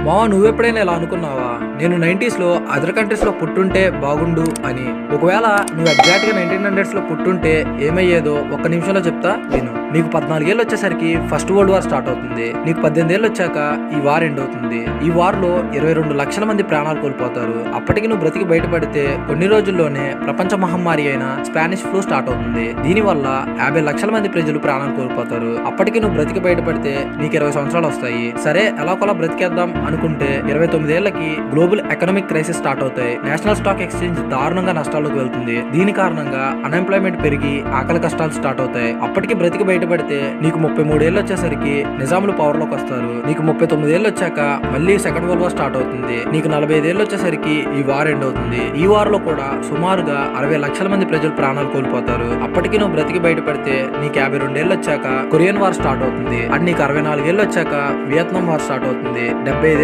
మావా, నువ్వెప్పుడైనా ఇలా అనుకున్నావా? నేను 90s లో అదర్ కంట్రీస్ లో పుట్టుంటే బాగుండు అని. ఒకవేళ నువ్వు ఎగ్జాక్ట్ గా 1900s లో పుట్టుంటే ఏమయ్యేదో ఒక్క నిమిషంలో చెప్తా విను. నీకు 14 ఏళ్ళు వచ్చేసరికి ఫస్ట్ వరల్డ్ వార్ స్టార్ట్ అవుతుంది. నీకు 18 ఏళ్ళు వచ్చాక ఈ వార్ ఎండ్ అవుతుంది. ఈ వార్ లో 22 లక్షల మంది ప్రాణాలు కోల్పోతారు. అప్పటికి నువ్వు బ్రతికి బయటపడితే కొన్ని రోజుల్లోనే ప్రపంచ మహమ్మారి అయిన స్పానిష్ ఫ్లూ స్టార్ట్ అవుతుంది. దీని వల్ల 50 లక్షల మంది ప్రజలు ప్రాణాలు కోల్పోతారు. అప్పటికి నువ్వు బ్రతికి బయటపడితే నీకు 20 సంవత్సరాలు వస్తాయి. సరే, ఎలాగోలా బ్రతికేద్దాం అనుకుంటే 29 ఏళ్లకి గ్లోబల్ ఎకనామిక్ క్రైసిస్ స్టార్ట్ అవుతాయి. నేషనల్ స్టాక్ ఎక్స్చేంజ్ దారుణంగా నష్టాల్లోకి వెళ్తుంది. దీని కారణంగా అన్ఎంప్లాయ్మెంట్ పెరిగి ఆకలి కష్టాలు స్టార్ట్ అవుతాయి. అప్పటికి బ్రతికి బయటపడితే నీకు 33 ఏళ్ళు వచ్చేసరికి నిజాములు పవర్ లోకి వస్తారు. నీకు 39 ఏళ్ళు వచ్చాక మళ్ళీ సెకండ్ వరల్డ్ వార్ స్టార్ట్ అవుతుంది. నీకు 45 ఏళ్ళు వచ్చేసరికి ఈ వార్ ఎండ్ అవుతుంది. ఈ వార్ లో కూడా సుమారుగా 60 లక్షల మంది ప్రజలు ప్రాణాలు కోల్పోతారు. అప్పటికి నువ్వు బ్రతికి బయటపడితే నీకు 52 ఏళ్ళు వచ్చాక కొరియన్ వార్ స్టార్ట్ అవుతుంది. అండ్ నీకు 64 ఏళ్ళు వచ్చాక వియత్నాం వార్ స్టార్ట్ అవుతుంది. 75